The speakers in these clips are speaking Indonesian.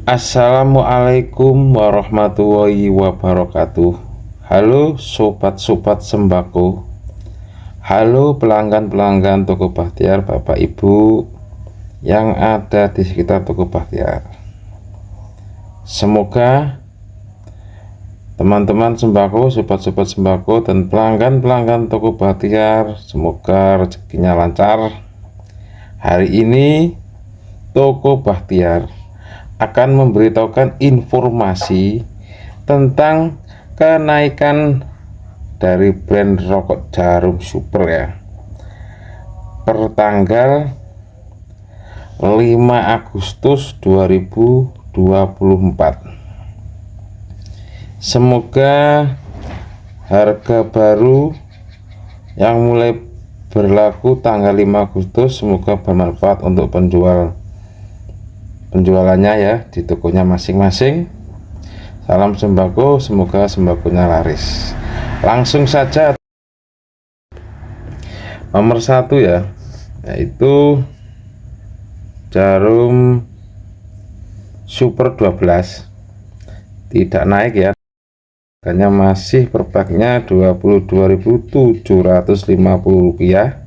Assalamualaikum warahmatullahi wabarakatuh. Halo sobat-sobat sembako. Halo pelanggan-pelanggan Toko Bahtiar, Bapak Ibu yang ada di sekitar Toko Bahtiar. Semoga teman-teman sembako, sobat-sobat sembako, dan pelanggan-pelanggan Toko Bahtiar semoga rezekinya lancar. Hari ini Toko Bahtiar akan memberitahukan informasi tentang kenaikan dari brand rokok Jarum Super ya, per tanggal 5 Agustus 2024. Semoga harga baru yang mulai berlaku tanggal 5 Agustus semoga bermanfaat untuk penjualannya ya di tokonya masing-masing. Salam sembako, semoga sembakonya laris. Langsung saja nomor 1 ya, yaitu Jarum Super 12 tidak naik ya, harganya masih per paknya Rp22.750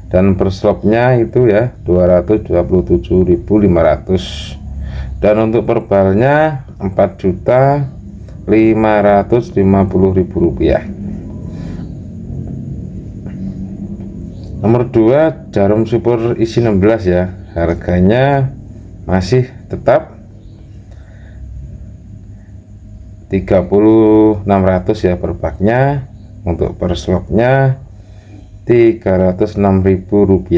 dan per slopnya itu ya Rp227.500, dan untuk per balnya Rp4.550.000. Nomor 2 Jarum Super isi 16 ya, harganya masih tetap Rp3.600 ya per paknya. Untuk per slopnya Rp306.000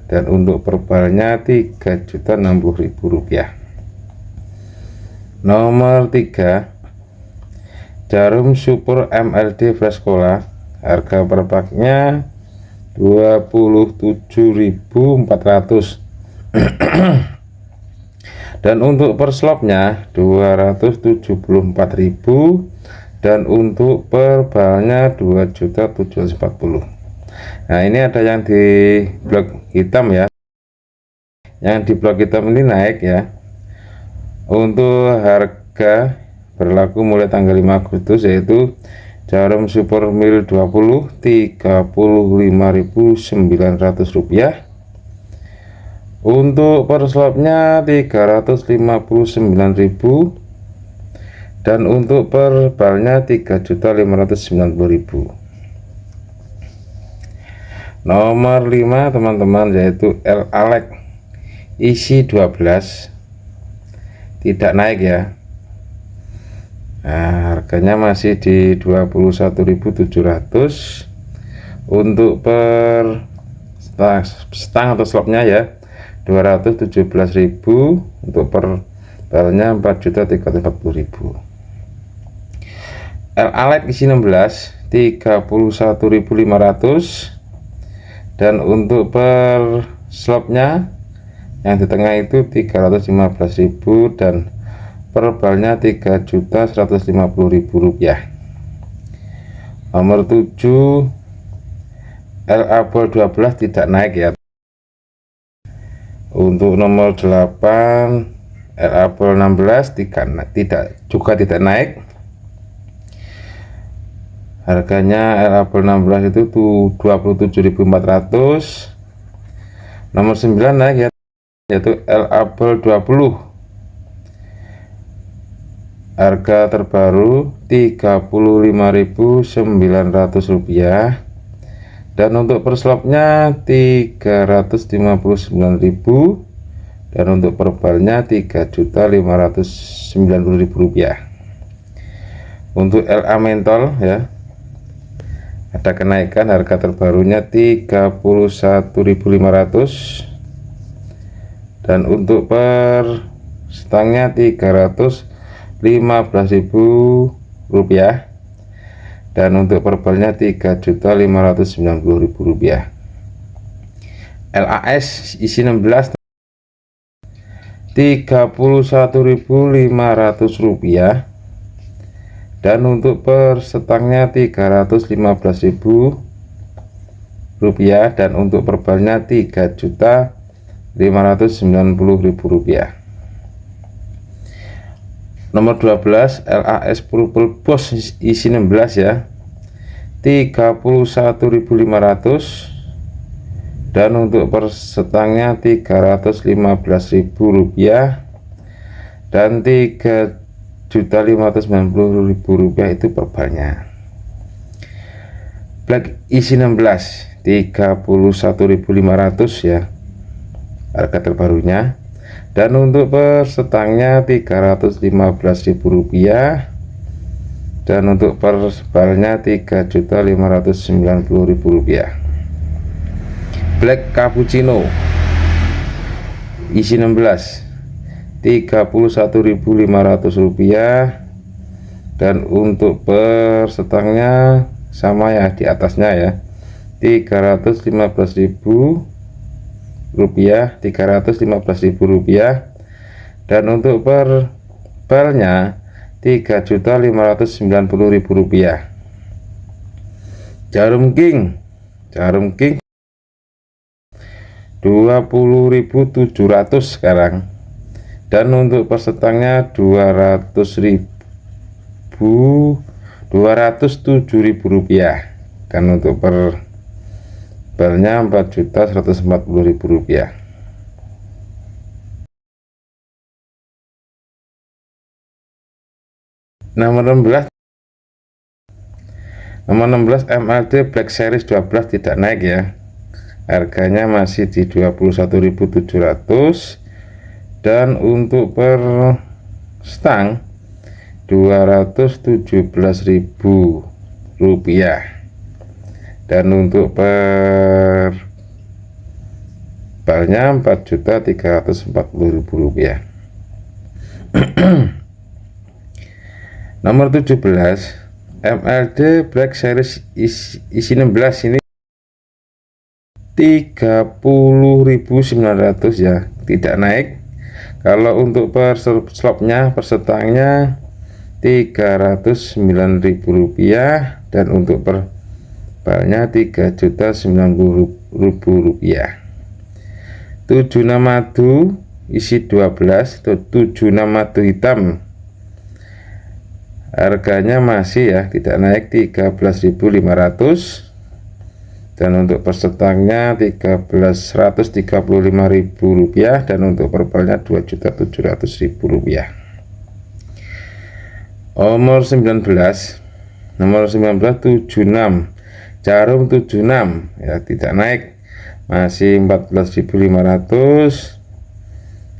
dan untuk per balnya Rp3.060.000. Nomor 3 Jarum Super MLD Fresh Cola, harga per paknya Rp27.400 dan untuk per slopnya Rp274.000 dan untuk per balnya Rp2.740.000. Nah, ini ada yang di blok hitam ya, yang di blok hitam ini naik ya. Untuk harga berlaku mulai tanggal 5 Agustus yaitu Jarum Super Mil 20 Rp35.900, untuk per slopnya Rp359.000 dan untuk per balnya Rp3.590.000. Nomor 5 teman-teman, yaitu El Alek isi 12 tidak naik ya. Nah, harganya masih di Rp21.700 untuk per stang atau slopnya ya Rp217.000, untuk per balnya Rp4.340.000. El Alek isi 16 Rp31.500 dan untuk per slopnya yang di tengah itu Rp315.000 dan per balnya Rp3.150.000. Nomor 7 El Apple 12 tidak naik ya. Untuk nomor 8 El Apple 16 tidak naik. Harganya El Apple 16 itu tuh Rp27.400. Nomor 9 naik ya, yaitu El Apple 20. Harga terbaru Rp35.900 dan untuk per slopnya Rp359.000 dan untuk per balnya Rp3.590.000. Untuk LA Mentol ya, ada kenaikan, harga terbarunya Rp31.500 dan untuk per stangnya Rp315.000 dan untuk per balnya Rp3.590.000. LAS isi 16 Rp31.500 dan untuk per stangnya Rp315.000 dan untuk per balnya Rp3.590.000. Nomor 12 LAS Purple Boss isi 16 ya, 31.500, dan untuk per stangnya Rp315.000 dan Rp3.590.000 itu per balnya. Black isi 16 31.500 ya harga terbarunya, dan untuk per stangnya Rp315.000 dan untuk per balnya Rp3.590.000. Black Cappuccino isi 16 Rp31.500, dan untuk per stangnya sama ya, di atasnya ya, Rp315.000, dan untuk per balnya Rp3.590.000. Jarum King 20.700 sekarang, dan untuk per stangnya Rp207.000, dan untuk per balnya Rp4.140.000. Nomor 16 MLD Black Series 12 tidak naik ya, harganya masih di 21.700, dan untuk per stang Rp217.000, dan untuk per balnya Rp4.340.000. Nomor 17 MLD Black Series isi 16 ini 30.900 ya, tidak naik. Kalau untuk per slopnya, per stangnya Rp309.000, dan untuk per balnya Rp3.090.000. 76 madu isi 12 atau 76 madu hitam, harganya masih ya, tidak naik, Rp13.500, dan untuk per stangnya Rp1.135.000, dan untuk per balnya Rp2.700.000. Nomor 19 76 jarum 76 ya, tidak naik, masih Rp14.500,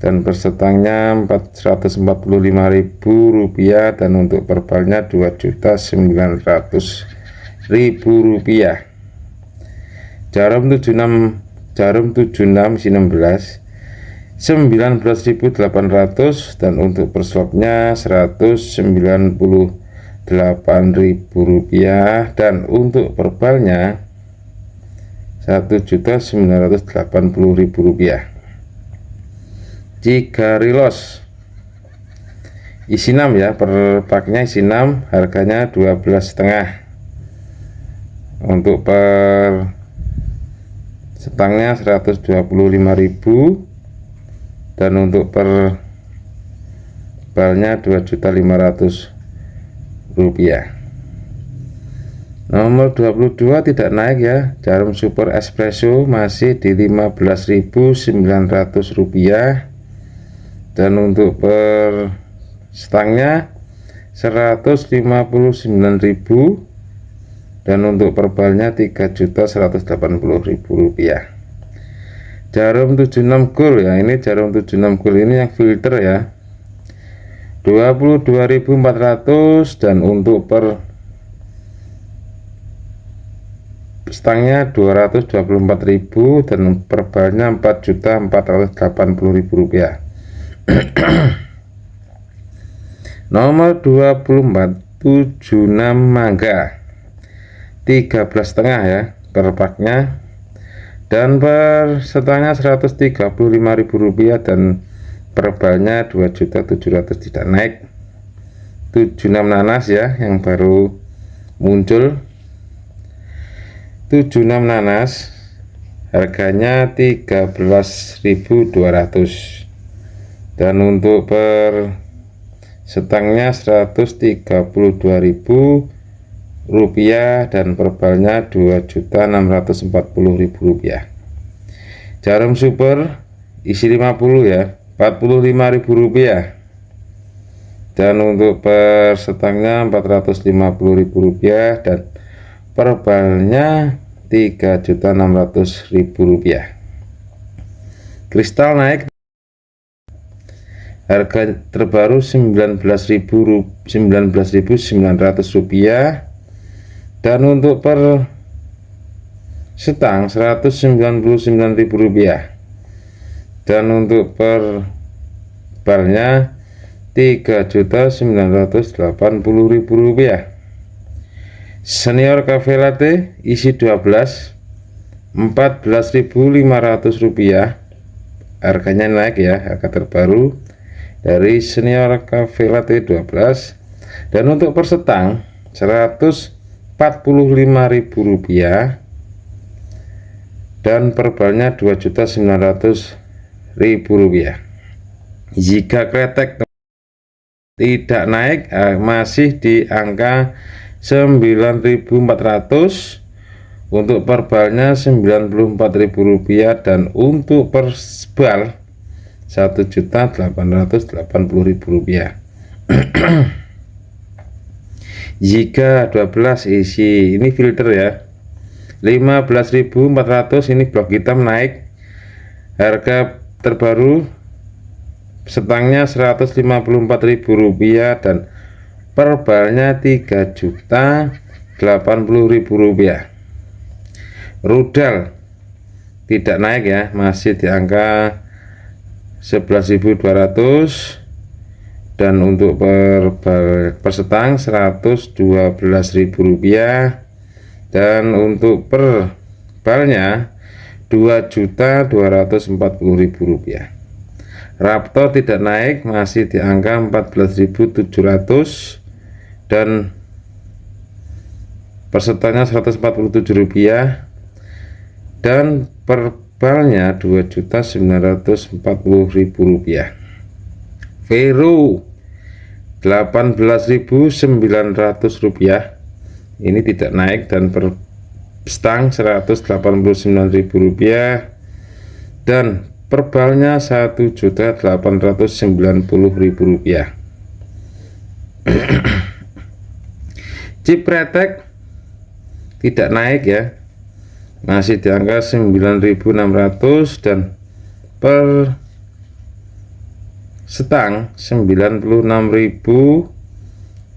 dan per stangnya Rp445.000, dan untuk per balnya Rp2.900.000. Jarum 76 isi 16 19.800, dan untuk per slopnya Rp198.000, dan untuk per balnya Rp1.980.000. Cigarillos isi 6 ya, per paknya isi 6, harganya 12,5, untuk per stangnya Rp125.000, dan untuk per balnya Rp2.500.000. Nomor 22 tidak naik ya, jarum super espresso masih di Rp15.900, dan untuk per stangnya Rp159.000, dan untuk per balnya Rp3.180.000. Jarum 76 gold ya, ini jarum 76 gold ini yang filter ya, 22.400, dan untuk per stangnya Rp224.000, dan per balnya Rp4.480.000. Nomor 24 76 mangga 13,5 ya per paknya, dan per stangnya Rp135.000, dan per balnya Rp2.700.000, tidak naik. 76 nanas ya, yang baru muncul, 76 nanas harganya Rp13.200, dan untuk per setangnya Rp132.000 dan perbalnya Rp2.640.000. Jarum super isi 50 ya, Rp45.000 dan untuk per setangnya Rp450.000 dan perbalnya Rp3.600.000. Kristal naik, harga terbaru Rp19.900 dan untuk per setang Rp199.000 dan untuk per balnya Rp3.980.000. Senior cafe latte isi 12 Rp14.500, harganya naik ya, harga terbaru dari senior cafe latte 12 dan untuk per setang Rp145.000 dan perbalnya Rp2.900.000. Jika kretek tidak naik, masih di angka 9.400, untuk perbalnya Rp94.000 dan untuk persbal Rp1.880.000. Jika 12 isi ini filter ya, 15.400, ini blok hitam naik, harga terbaru setangnya Rp154.000 dan perbalnya Rp3.080.000. Rudal tidak naik ya, masih di angka 11.200 dan untuk per setang Rp112.000 dan untuk per balnya Rp2.240.000. Raptor tidak naik, masih di angka 14.700 dan per setangnya Rp147 dan per balnya Rp2.940.000. Vero Rp18.900, ini tidak naik dan per stang Rp189.000 dan perbalnya Rp1.890.000. Chip kretek tidak naik ya, masih di angka 9.600 dan per setang 96.000,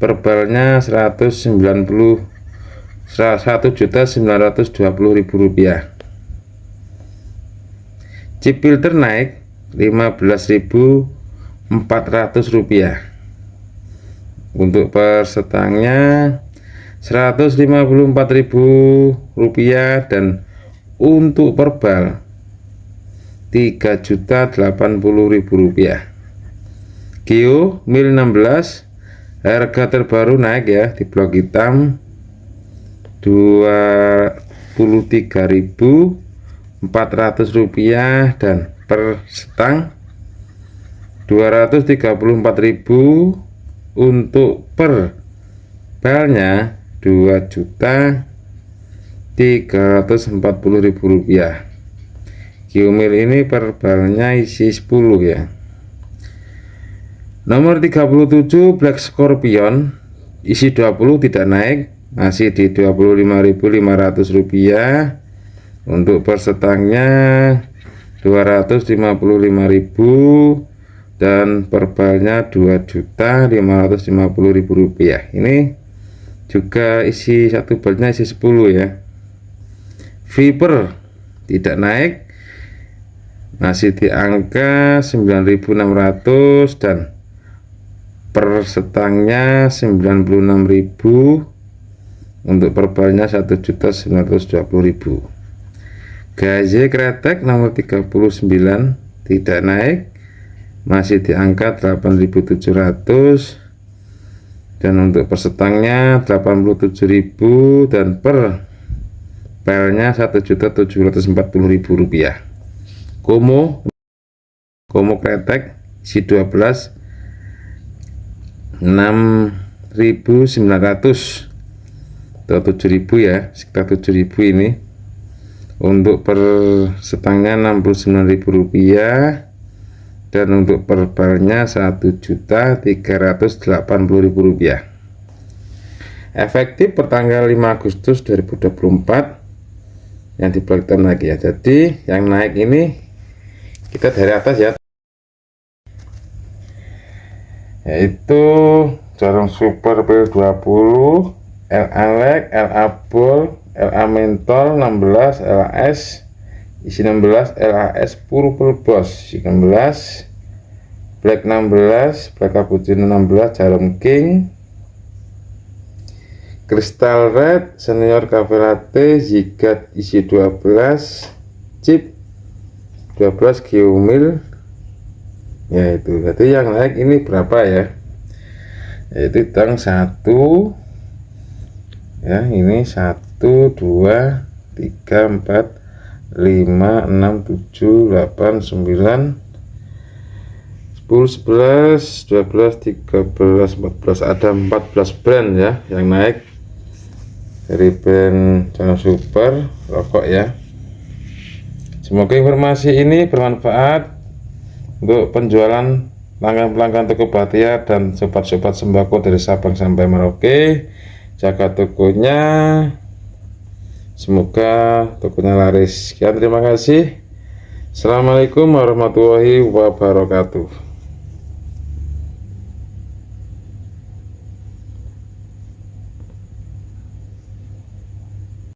perbalnya Rp1.920.000. Chip filter naik Rp15.400, untuk per setangnya Rp154.000 dan untuk perbal Rp3.080.000. Geo mil 16, harga terbaru naik ya, di blok hitam Rp23.400 dan per setang Rp234.000, untuk per balnya Rp2.340.000. Geomil ini per balnya isi 10 ya. Nomor 37 Black Scorpion isi 20 tidak naik, masih di Rp25.500, untuk per setangnya Rp255.000 dan perbalnya Rp2.550.000. Ini juga isi satu balnya isi 10 ya. Viper tidak naik, masih di angka 9.600 dan per setangnya 96.000, untuk perbalnya 1.920.000. Gaze kretek nomor 39 tidak naik, masih di angka 8.700 dan untuk per setangnya 87.000 dan per balnya Rp1.740.000. Komo kretek isi 12, 6.900 atau 7.000 ya, sekitar 7.000 ini. Untuk per setengah Rp69.000 dan untuk per barnya Rp1.380.000. Efektif pertanggal 5 Agustus 2024 yang di blok hitam lagi ya. Jadi yang naik ini kita dari atas ya, yaitu jarum super P20, LA leg, LA bull, LA mentol 16, LAS isi 16, LAS purple boss isi 16, black 16, black cappuccino 16, jarum king, crystal red, senior cafe latte, zigat isi 12, chip 12, geomil ya itu. Jadi yang naik ini berapa ya, yaitu tang 1 ya, ini 1 2 3 4 5 6 7 8 9 10 11 12 13 14, ada 14 brand ya yang naik dari brand Jarum Super rokok ya. Semoga informasi ini bermanfaat untuk penjualan pelanggan-pelanggan toko Bahtiar dan sobat-sobat sembako dari Sabang sampai Merauke. Jaga tokonya, semoga tokonya laris. Sekian, terima kasih. Assalamualaikum warahmatullahi wabarakatuh.